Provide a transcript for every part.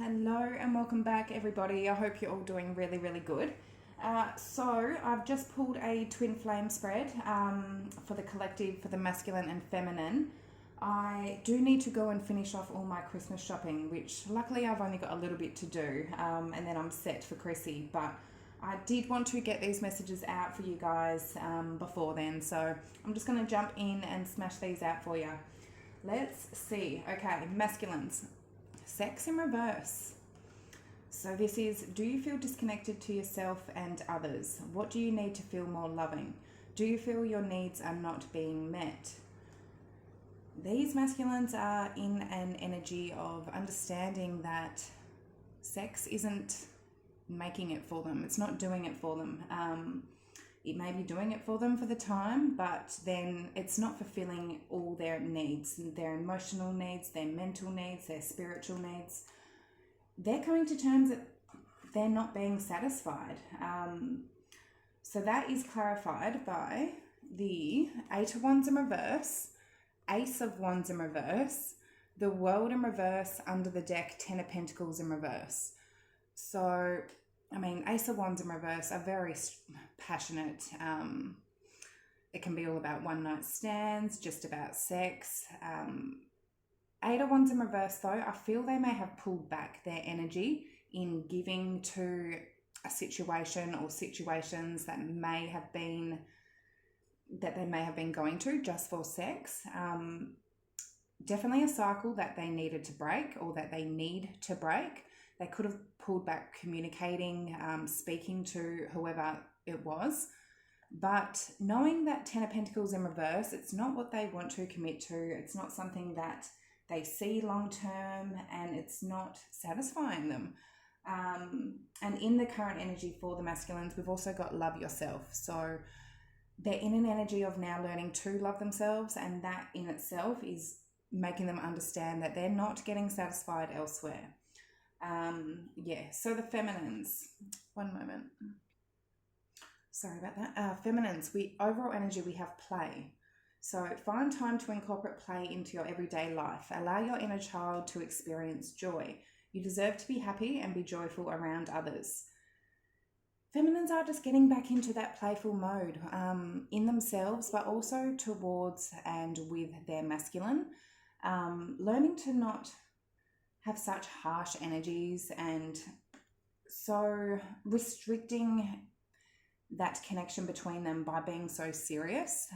Hello and welcome back, everybody. I hope you're all doing really good. So I've just pulled a twin flame spread for the collective, for the masculine and feminine. I do need to go and finish off all my Christmas shopping, which luckily I've only got a little bit to do, and then I'm set for Chrissy. But I did want to get these messages out for you guys before then, so I'm just going to jump in and smash these out for you. Let's see. Okay, masculines. Sex in reverse. So this is, do you feel disconnected to yourself and others? What do you need to feel more loving? Do you feel your needs are not being met? These masculines are in an energy of understanding that sex isn't making it for them. It's not doing it for them. It may be doing it for them for the time, but then it's not fulfilling all their needs, their emotional needs, their mental needs, their spiritual needs. They're coming to terms that they're not being satisfied. So that is clarified by the Eight of Wands in reverse, Ace of Wands in reverse, the World in reverse, under the deck, Ten of Pentacles in reverse. So I mean, Ace of Wands in reverse are very passionate. It can be all about one-night stands, just about sex. Eight of Wands in reverse, though, I feel they may have pulled back their energy in giving to a situation or situations that they may have been going to just for sex. Definitely a cycle that they needed to break, or that they need to break. They could have pulled back communicating, speaking to whoever it was. But knowing that Ten of Pentacles in reverse, it's not what they want to commit to. It's not something that they see long term, and it's not satisfying them. And in the current energy for the masculines, we've also got love yourself. So they're in an energy of now learning to love themselves, and that in itself is making them understand that they're not getting satisfied elsewhere. So the feminines, one moment, sorry about that. Feminines, overall energy, we have play. So find time to incorporate play into your everyday life. Allow your inner child to experience joy. You deserve to be happy and be joyful around others. Feminines are just getting back into that playful mode in themselves, but also towards and with their masculine. Learning to not have such harsh energies, and so restricting that connection between them by being so serious.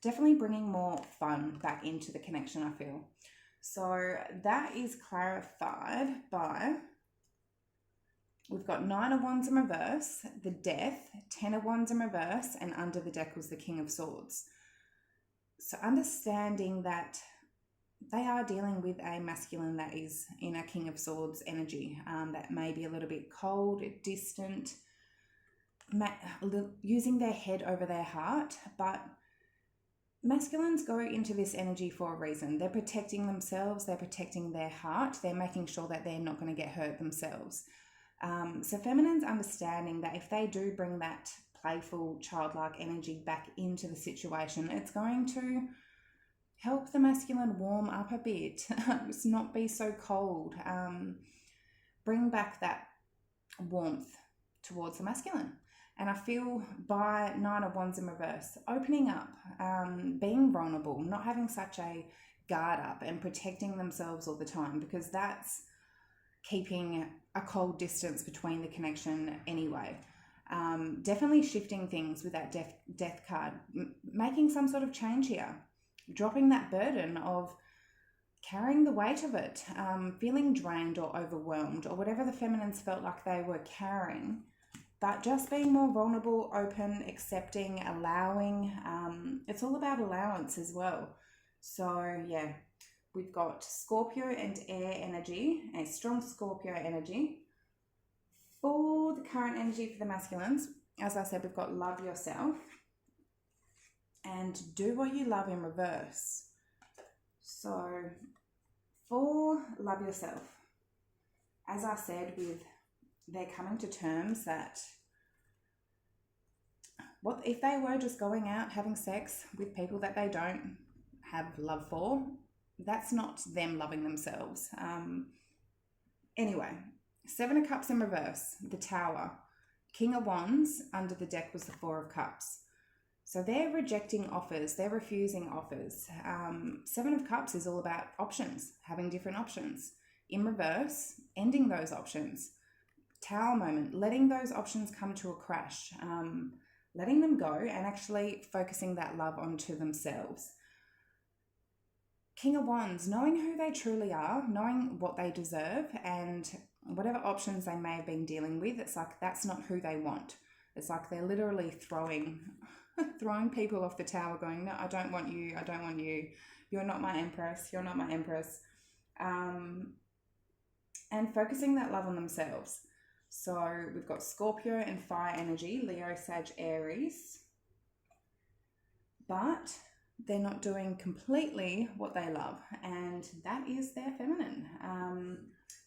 Definitely bringing more fun back into the connection, I feel. So that is clarified by, we've got Nine of Wands in reverse, the Death, Ten of Wands in reverse, and under the deck was the King of Swords. So understanding that they are dealing with a masculine that is in a King of Swords energy, that may be a little bit cold, distant, using their head over their heart. But masculines go into this energy for a reason. They're protecting themselves, they're protecting their heart, they're making sure that they're not going to get hurt themselves. So feminines understanding that if they do bring that playful, childlike energy back into the situation, it's going to help the masculine warm up a bit. It's not be so cold. Bring back that warmth towards the masculine. And I feel by Nine of Wands in reverse, opening up, being vulnerable, not having such a guard up and protecting themselves all the time, because that's keeping a cold distance between the connection anyway. Definitely shifting things with that death card, making some sort of change here. Dropping that burden of carrying the weight of it, feeling drained or overwhelmed, or whatever the feminines felt like they were carrying, but just being more vulnerable, open, accepting, allowing. It's all about allowance as well. So yeah, we've got Scorpio and air energy, a strong Scorpio energy. For the current energy for the masculines, as I said, we've got love yourself and do what you love in reverse. So for love yourself, as I said, they're coming to terms that what if they were just going out having sex with people that they don't have love for, that's not them loving themselves. Anyway, Seven of Cups in reverse, the Tower. King of Wands, under the deck was the Four of Cups. So they're rejecting offers, they're refusing offers. Seven of Cups is all about options, having different options. In reverse, ending those options. Tower moment, letting those options come to a crash, letting them go and actually focusing that love onto themselves. King of Wands, knowing who they truly are, knowing what they deserve, and whatever options they may have been dealing with, it's like that's not who they want. It's like they're literally throwing people off the tower going, no, I don't want you, I don't want you. You're not my empress, you're not my empress. And focusing that love on themselves. So we've got Scorpio and fire energy, Leo, Sag, Aries. But they're not doing completely what they love, and that is their feminine.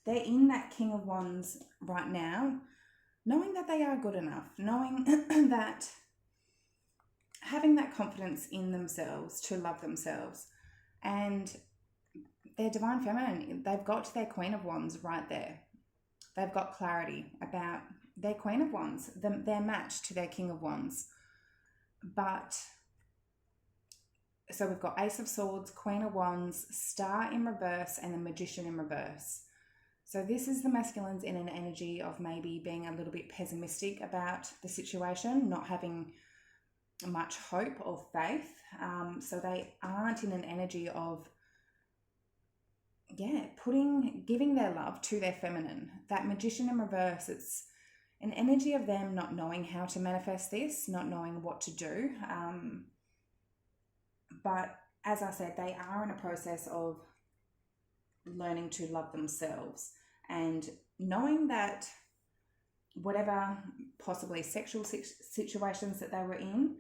They're in that King of Wands right now, knowing that they are good enough, knowing that having that confidence in themselves to love themselves, and their divine feminine, they've got their Queen of Wands right there. They've got clarity about their Queen of Wands, their match to their King of Wands. But so we've got Ace of Swords, Queen of Wands, Star in reverse, and the Magician in reverse. So this is the masculines in an energy of maybe being a little bit pessimistic about the situation, not having much hope or faith. So they aren't in an energy of, giving their love to their feminine. That Magician in reverse, it's an energy of them not knowing how to manifest this, not knowing what to do. But as I said, they are in a process of learning to love themselves and knowing that whatever possibly sexual situations that they were in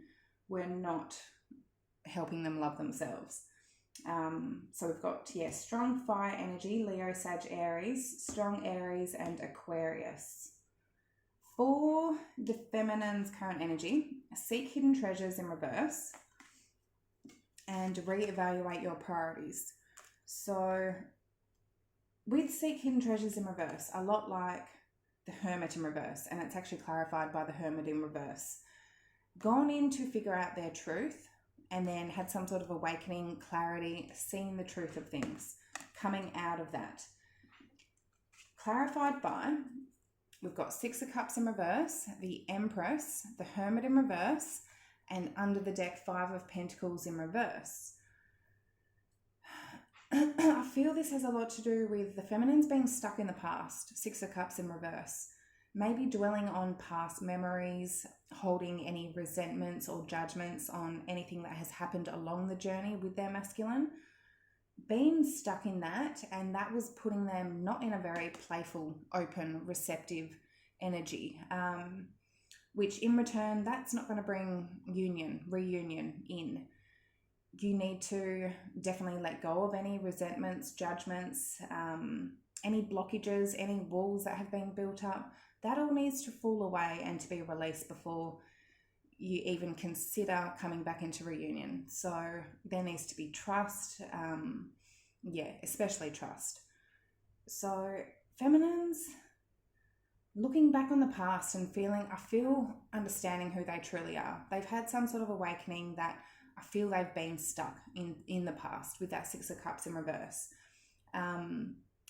were not helping them love themselves. So we've got, strong fire energy, Leo, Sag, Aries, strong Aries and Aquarius. For the feminine's current energy, seek hidden treasures in reverse and reevaluate your priorities. So with seek hidden treasures in reverse, a lot like the Hermit in reverse, and it's actually clarified by the Hermit in reverse, gone in to figure out their truth and then had some sort of awakening, clarity, seeing the truth of things, coming out of that. Clarified by, we've got Six of Cups in reverse, the Empress, the Hermit in reverse, and under the deck, Five of Pentacles in reverse. I feel this has a lot to do with the feminines being stuck in the past, Six of Cups in reverse. Maybe dwelling on past memories, holding any resentments or judgments on anything that has happened along the journey with their masculine. Being stuck in that, and that was putting them not in a very playful, open, receptive energy, which in return, that's not going to bring reunion in. You need to definitely let go of any resentments, judgments, any blockages, any walls that have been built up. That all needs to fall away and to be released before you even consider coming back into reunion. So there needs to be trust, especially trust. So feminines, looking back on the past and understanding who they truly are. They've had some sort of awakening that I feel they've been stuck in the past with that Six of Cups in reverse,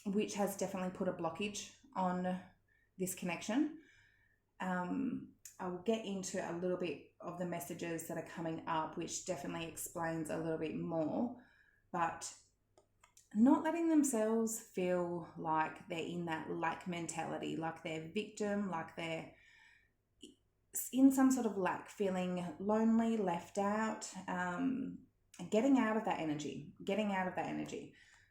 which has definitely put a blockage on this connection. I will get into a little bit of the messages that are coming up, which definitely explains a little bit more, but not letting themselves feel like they're in that lack mentality, like they're victim, like they're in some sort of lack, feeling lonely, left out, getting out of that energy.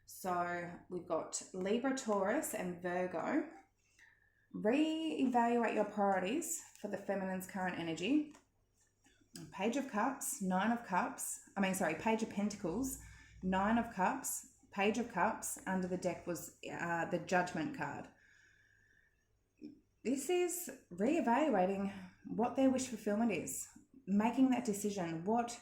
So we've got Libra, Taurus and Virgo. Re-evaluate your priorities for the feminine's current energy. Page of Cups, Page of Pentacles, Nine of Cups, Page of Cups. Under the deck was the Judgment card. This is re-evaluating what their wish fulfillment is, making that decision. What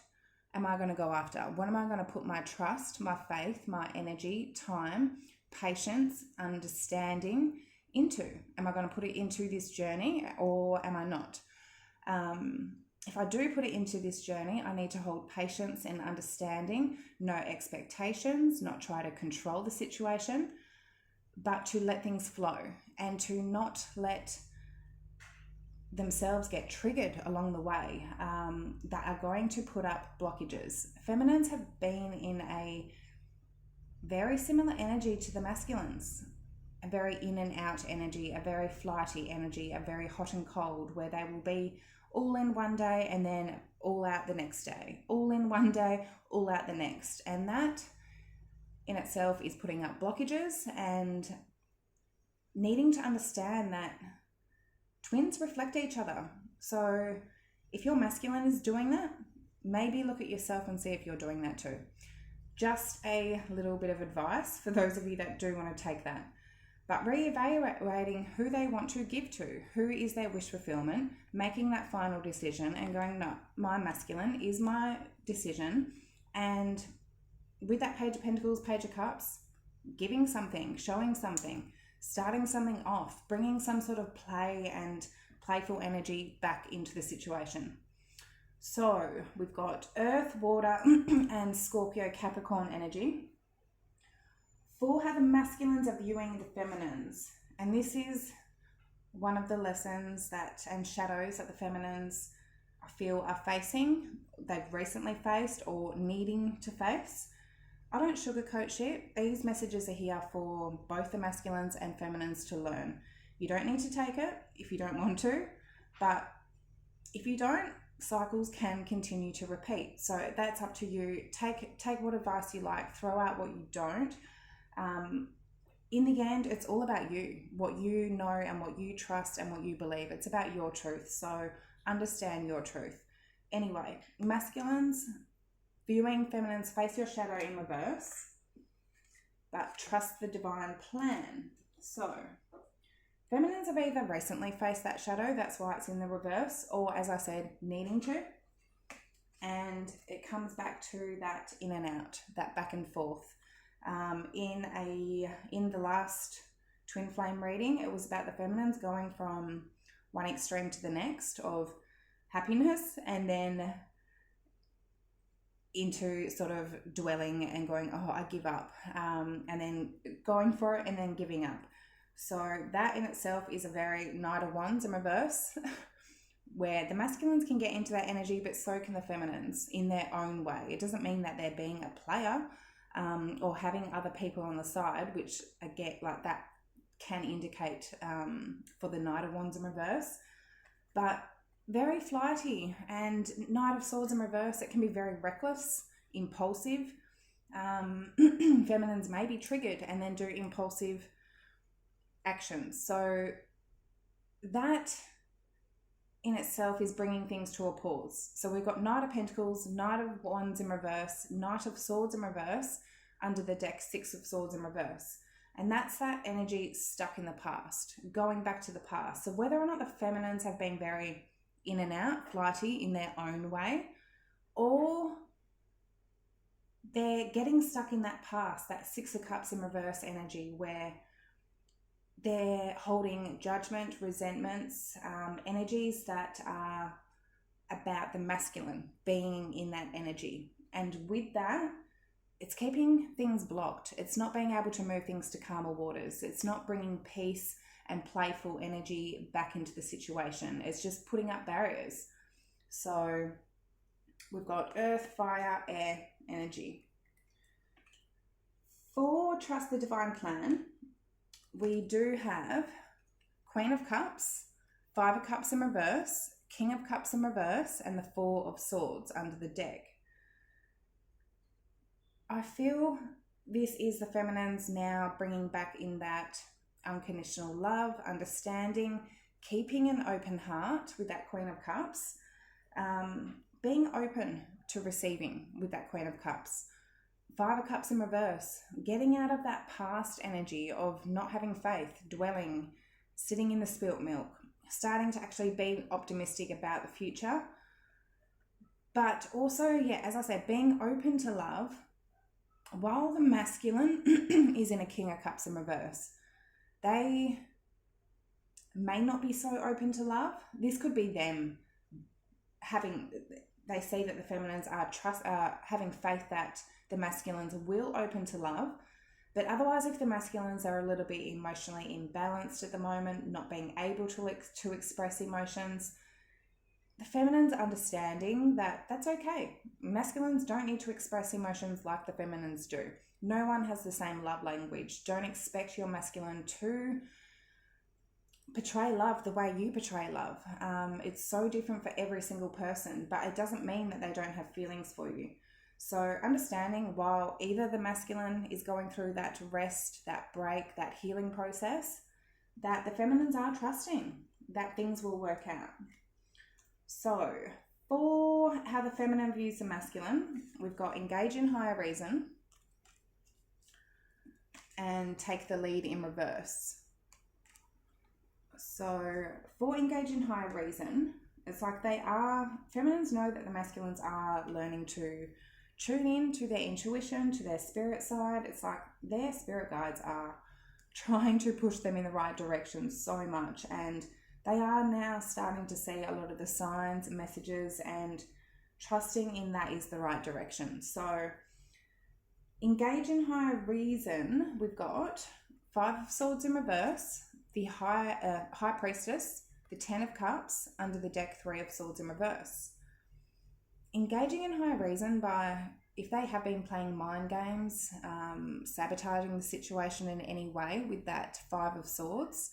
am I going to go after? What am I going to put my trust, my faith, my energy, time patience, understanding into. Am I going to put it into this journey or am I not? If I do put it into this journey, I need to hold patience and understanding, no expectations, not try to control the situation, but to let things flow and to not let themselves get triggered along the way that are going to put up blockages. Feminines have been in a very similar energy to the masculines, a very in and out energy, a very flighty energy, a very hot and cold, where they will be all in one day and then all out the next day, all in one day, all out the next. And that in itself is putting up blockages and needing to understand that twins reflect each other. So if your masculine is doing that, maybe look at yourself and see if you're doing that too. Just a little bit of advice for those of you that do want to take that. But reevaluating who they want to give to, who is their wish fulfillment, making that final decision and going, no, my masculine is my decision. And with that Page of Pentacles, Page of Cups, giving something, showing something, starting something off, bringing some sort of play and playful energy back into the situation. So we've got Earth, Water, and Scorpio, Capricorn energy for how the masculines are viewing the feminines. And this is one of the lessons that and shadows that the feminines I feel are facing, they've recently faced or needing to face. I don't sugarcoat shit. These messages are here for both the masculines and feminines to learn. You don't need to take it if you don't want to, but if you don't, cycles can continue to repeat. So that's up to you. Take what advice you like, throw out what you don't. In the end, it's all about you, what you know and what you trust and what you believe. It's about your truth. So understand your truth. Anyway, masculines viewing feminines, face your shadow in reverse, but trust the divine plan. So feminines have either recently faced that shadow, that's why it's in the reverse, or as I said, needing to. And it comes back to that in and out, that back and forth. In the last twin flame reading, it was about the feminines going from one extreme to the next of happiness and then into sort of dwelling and going, oh, I give up, and then going for it and then giving up. So that in itself is a very Knight of Wands in reverse, where the masculines can get into that energy, but so can the feminines in their own way. It doesn't mean that they're being a player or having other people on the side, which again, like that can indicate for the Knight of Wands in reverse, but very flighty. And Knight of Swords in reverse, it can be very reckless, impulsive. Feminines may be triggered and then do impulsive actions. So that in itself is bringing things to a pause. So we've got Knight of Pentacles, Knight of Wands in reverse, Knight of Swords in reverse, under the deck Six of Swords in reverse. And that's that energy stuck in the past, going back to the past. So whether or not the feminines have been very in and out, flighty in their own way, or they're getting stuck in that past, that Six of Cups in reverse energy, where they're holding judgment, resentments, energies that are about the masculine being in that energy. And with that, it's keeping things blocked. It's not being able to move things to calmer waters. It's not bringing peace and playful energy back into the situation. It's just putting up barriers. So we've got earth, fire, air, energy. For Trust the Divine Plan, we do have Queen of Cups, Five of Cups in reverse, King of Cups in reverse, and the Four of Swords under the deck. I feel this is the feminines now bringing back in that unconditional love, understanding, keeping an open heart with that Queen of Cups, being open to receiving with that Queen of Cups. Five of Cups in reverse, getting out of that past energy of not having faith, dwelling, sitting in the spilt milk, starting to actually be optimistic about the future. But also, yeah, as I said, being open to love while the masculine is in a King of Cups in reverse, they may not be so open to love. This could be them they see that the feminines are having faith that the masculines will open to love. But otherwise, if the masculines are a little bit emotionally imbalanced at the moment, not being able to express emotions, the feminines understanding that that's okay. Masculines don't need to express emotions like the feminines do. No one has the same love language. Don't expect your masculine to portray love the way you portray love. It's so different for every single person, but it doesn't mean that they don't have feelings for you. So understanding while either the masculine is going through that rest, that break, that healing process, that the feminines are trusting that things will work out. So for how the feminine views the masculine, we've got engage in higher reason and take the lead in reverse. So for engage in higher reason, it's like feminines know that the masculines are learning to tune in to their intuition, to their spirit side. It's like their spirit guides are trying to push them in the right direction so much. And they are now starting to see a lot of the signs and messages and trusting in that is the right direction. So engage in higher reason, we've got 5 of Swords in reverse, the High Priestess, the 10 of Cups, under the deck 3 of Swords in reverse. Engaging in higher reason by, if they have been playing mind games, sabotaging the situation in any way with that 5 of Swords,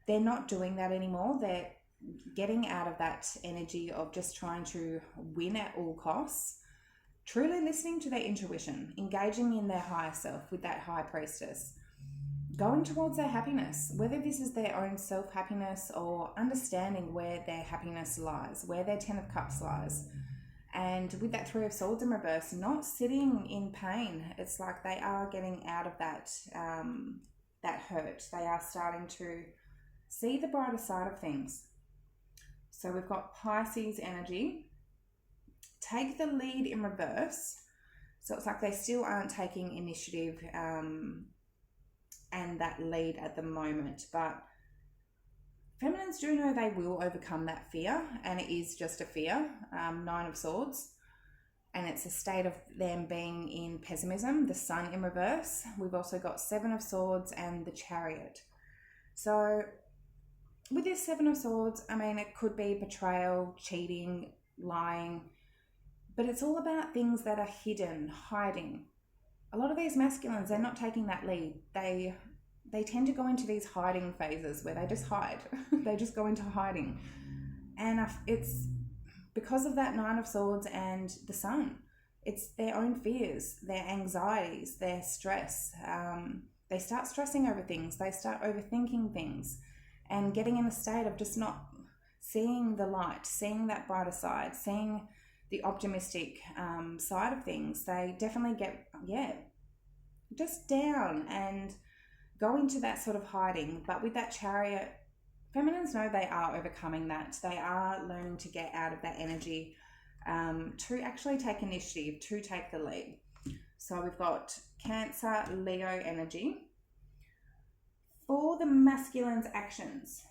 they're not doing that anymore. They're getting out of that energy of just trying to win at all costs, truly listening to their intuition, engaging in their higher self with that High Priestess, going towards their happiness, whether this is their own self-happiness or understanding where their happiness lies, where their 10 of Cups lies. And with that 3 of Swords in reverse, not sitting in pain. It's like they are getting out of that hurt. They are starting to see the brighter side of things. So we've got Pisces energy. Take the lead in reverse. So it's like they still aren't taking initiative and that lead at the moment. But feminines do know they will overcome that fear, and it is just a fear. 9 of Swords. And it's a state of them being in pessimism. The Sun in reverse. We've also got 7 of Swords and the Chariot. So with this 7 of Swords, I mean, it could be betrayal, cheating, lying, but it's all about things that are hidden, hiding. A lot of these masculines, they're not taking that lead. They tend to go into these hiding phases where they just hide. They just go into hiding. And it's because of that 9 of Swords and the Sun. It's their own fears, their anxieties, their stress. They start stressing over things. They start overthinking things and getting in a state of just not seeing the light, seeing that brighter side, seeing the optimistic side of things. They definitely get, just down and go into that sort of hiding. But with that Chariot, feminines know they are overcoming that. They are learning to get out of that energy to actually take initiative, to take the lead. So we've got Cancer, Leo energy. For the masculine's actions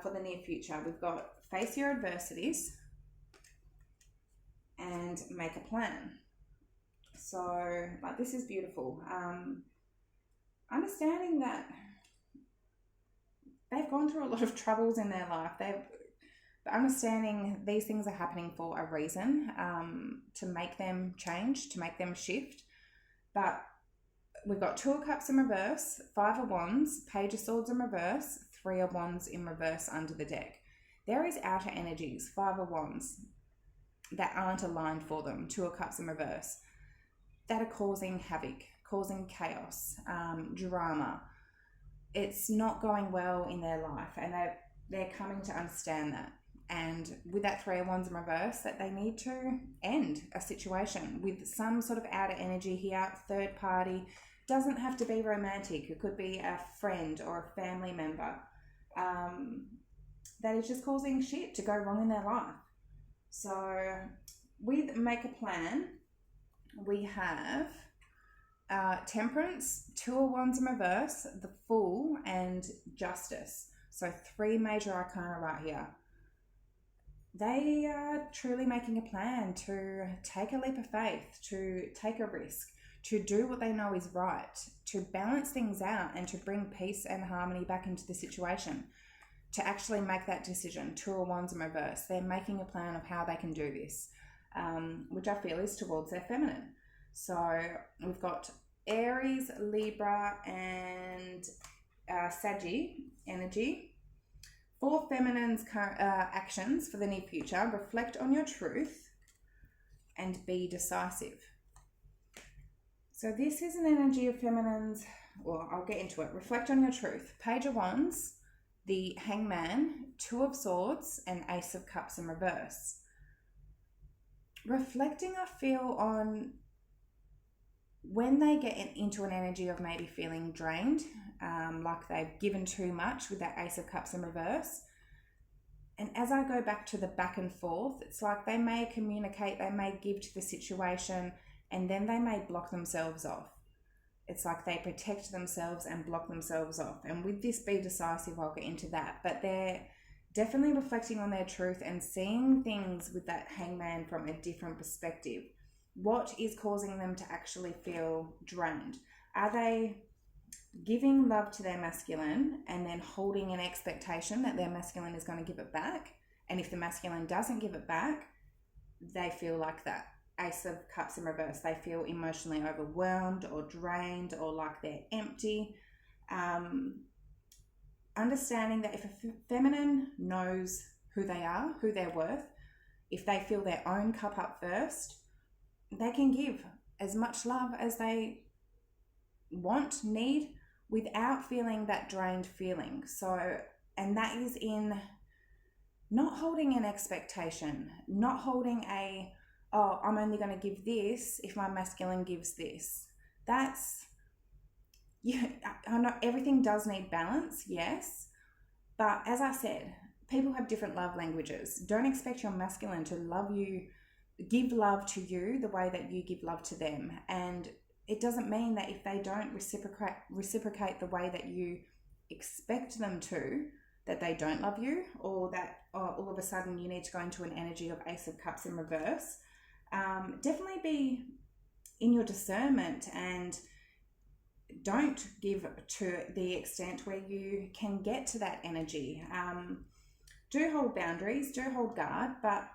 for the near future, we've got face your adversities and make a plan. So, like, this is beautiful. Understanding that they've gone through a lot of troubles in their life. Understanding these things are happening for a reason, to make them change, to make them shift. But we've got 2 of Cups in reverse, 5 of Wands, Page of Swords in reverse, 3 of Wands in reverse under the deck. There is outer energies, 5 of Wands, that aren't aligned for them, 2 of Cups in reverse, that are causing havoc, causing chaos, drama. It's not going well in their life, and they're coming to understand that. And with that 3 of Wands in reverse, that they need to end a situation with some sort of outer energy here, third party. Doesn't have to be romantic. It could be a friend or a family member that is just causing shit to go wrong in their life. So with make a plan, we have Temperance, 2 of Wands in reverse, the Fool, and Justice. So 3 major arcana right here. They are truly making a plan to take a leap of faith, to take a risk, to do what they know is right, to balance things out and to bring peace and harmony back into the situation, to actually make that decision. 2 of Wands in reverse. They're making a plan of how they can do this, which I feel is towards their feminine. So we've got Aries, Libra, and Saggy energy. For feminine's actions for the near future, reflect on your truth and be decisive. So this is an energy of feminine's, well, I'll get into it. Reflect on your truth. Page of Wands, the Hangman, 2 of Swords, and Ace of Cups in reverse. Reflecting, I feel, on when they get into an energy of maybe feeling drained, like they've given too much with that Ace of Cups in reverse. And as I go back to the back and forth, it's like they may communicate, they may give to the situation, and then they may block themselves off. It's like they protect themselves and block themselves off. And with this be decisive, I'll get into that. But they're definitely reflecting on their truth and seeing things with that Hangman from a different perspective. What is causing them to actually feel drained? Are they giving love to their masculine and then holding an expectation that their masculine is going to give it back? And if the masculine doesn't give it back, they feel like that Ace of Cups in reverse. They feel emotionally overwhelmed or drained or like they're empty. Understanding that if a feminine knows who they are, who they're worth, if they fill their own cup up first, they can give as much love as they want, need, without feeling that drained feeling. So, and that is in not holding an expectation, not holding a, oh, I'm only going to give this if my masculine gives this. That's, yeah, I know everything does need balance, yes. But as I said, people have different love languages. Don't expect your masculine to love you, give love to you the way that you give love to them. And it doesn't mean that if they don't reciprocate the way that you expect them to, that they don't love you, or that all of a sudden you need to go into an energy of Ace of Cups in reverse. Definitely be in your discernment and don't give to the extent where you can get to that energy. Do hold boundaries, do hold guard, but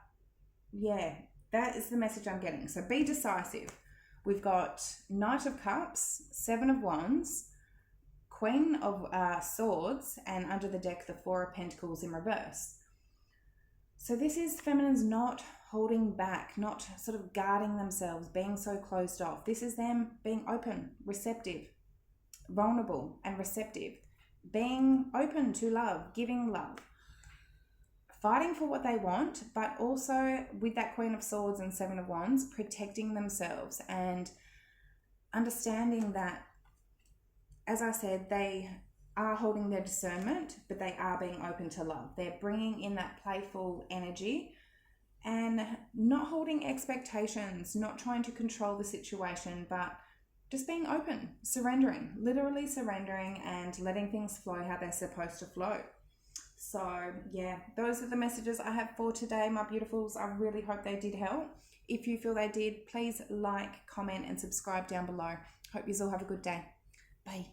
yeah, that is the message I'm getting. So be decisive. We've got Knight of Cups, 7 of Wands, Queen of Swords, and under the deck, the 4 of Pentacles in reverse. So this is feminine's not holding back, not sort of guarding themselves, being so closed off. This is them being open, receptive, vulnerable and receptive, being open to love, giving love, fighting for what they want, but also with that Queen of Swords and 7 of Wands, protecting themselves and understanding that, as I said, they are holding their discernment, but they are being open to love. They're bringing in that playful energy and not holding expectations, not trying to control the situation, but just being open, surrendering, literally surrendering and letting things flow how they're supposed to flow. So yeah, those are the messages I have for today, my beautifuls. I really hope they did help. If you feel they did, please like, comment and subscribe down below. Hope you all have a good day. Bye.